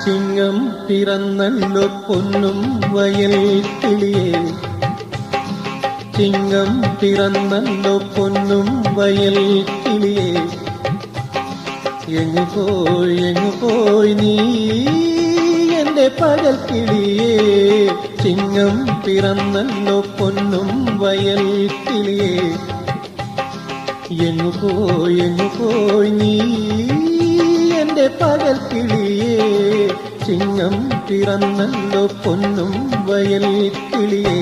ചിങ്ങം പിറന്നല്ലോ പൊന്നും വയൽ കിളിയേ, ചിങ്ങം പിറന്നല്ലോ പൊന്നും വയൽ കിളിയേ, എങ്ങു പോയി നീ എന്റെ പകൽ കിളിയേ. ചിങ്ങം പിറന്നല്ലോ പൊന്നും വയൽ കിളിയേ, എങ്ങു പോയി നീ എന്റെ പകൽ കിളിയേ. ചിങ്ങം പിറന്നല്ലോ പൊന്നും വയൽ കിളിയേ.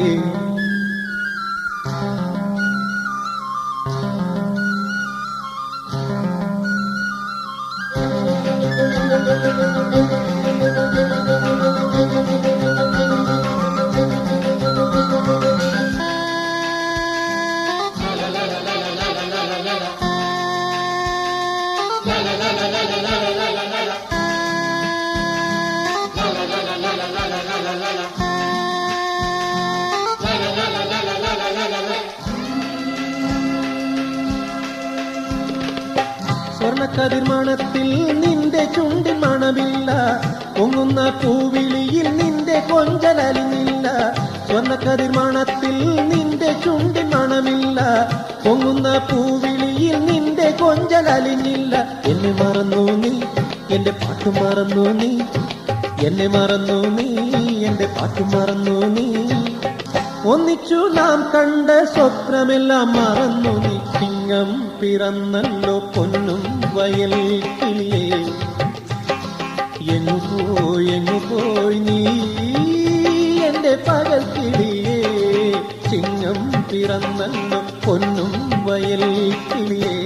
സ്വർണ്ണക്കതിർമണത്തിൽ നിന്റെ ചുണ്ടിൽ മണമില്ല, പൊങ്ങുന്ന പൂവിളിയിൽ നിന്റെ കൊഞ്ചലലിഞ്ഞില്ല. സ്വർണ്ണക്കതിർമണത്തിൽ നിന്റെ ചുണ്ടിൽ മണമില്ല, പൊങ്ങുന്ന പൂവിളിയിൽ നിന്റെ കൊഞ്ചലലിഞ്ഞില്ല. എന്നെ മറന്നു നീ, എന്റെ പാട്ടു മറന്നു നീ, എന്നെ മറന്നു നീ, എന്റെ പാട്ടു മറന്നു നീ. ഒന്നിച്ചു നാം കണ്ട സ്വപ്നമെല്ലാം മറന്നു നീ. ചിങ്ങം പിറന്നല്ലോ പൊന്നും വയൽ കിളിയേ, എങ്ങു പോയി നീ എന്റെ പകൽ കിളിയേ. ചിങ്ങം പിറന്നല്ലോ പൊന്നും വയൽ കിളിയേ.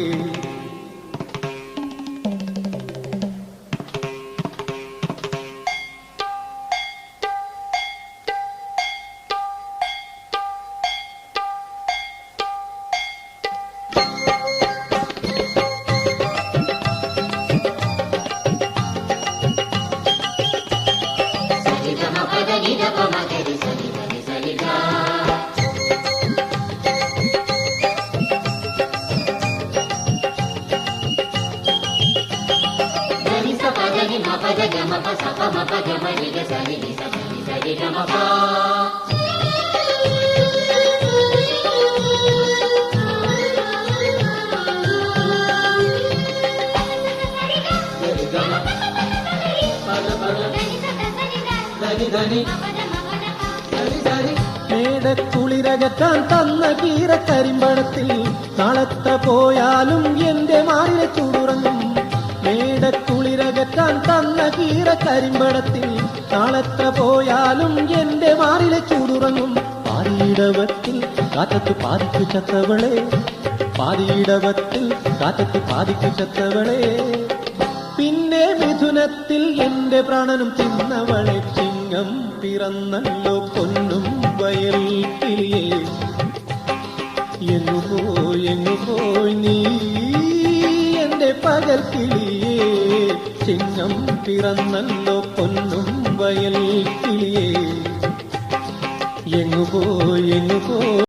മേടക്കുളിരകറ്റാൻ തന്ന കീരക്കരിമ്പടത്തിൽ നാളത്തെ പോയാലും എന്റെ മാറിലെ ചൂടുറങ്ങും. മേടക്കുളിരകറ്റാൻ തന്ന കീരക്കരിമ്പടത്തിൽ നാളത്തെ പോയാലും എന്റെ മാറിലെ ചൂടുറങ്ങും. പാരിയിടവത്തിൽ കാറ്റത്ത് പാതിക്കു ചത്തവളെ, പാരിയിടവത്തിൽ കാറ്റത്ത് പാതിക്കു ചത്തവളെ. പിന്നെ മിഥുനത്തിൽ എന്റെ പ്രാണനും തിന്നവളെ. ചിങ്ങം പിറന്നല്ലോ പൊന്നും വയൽ കിളിയേ, എങ്ങു പോയി നീ എന്റെ പകൽ കിളിയേ. ചിങ്ങം പിറന്നല്ലോ പൊന്നും വയൽ കിളിയേ, എങ്ങു പോയി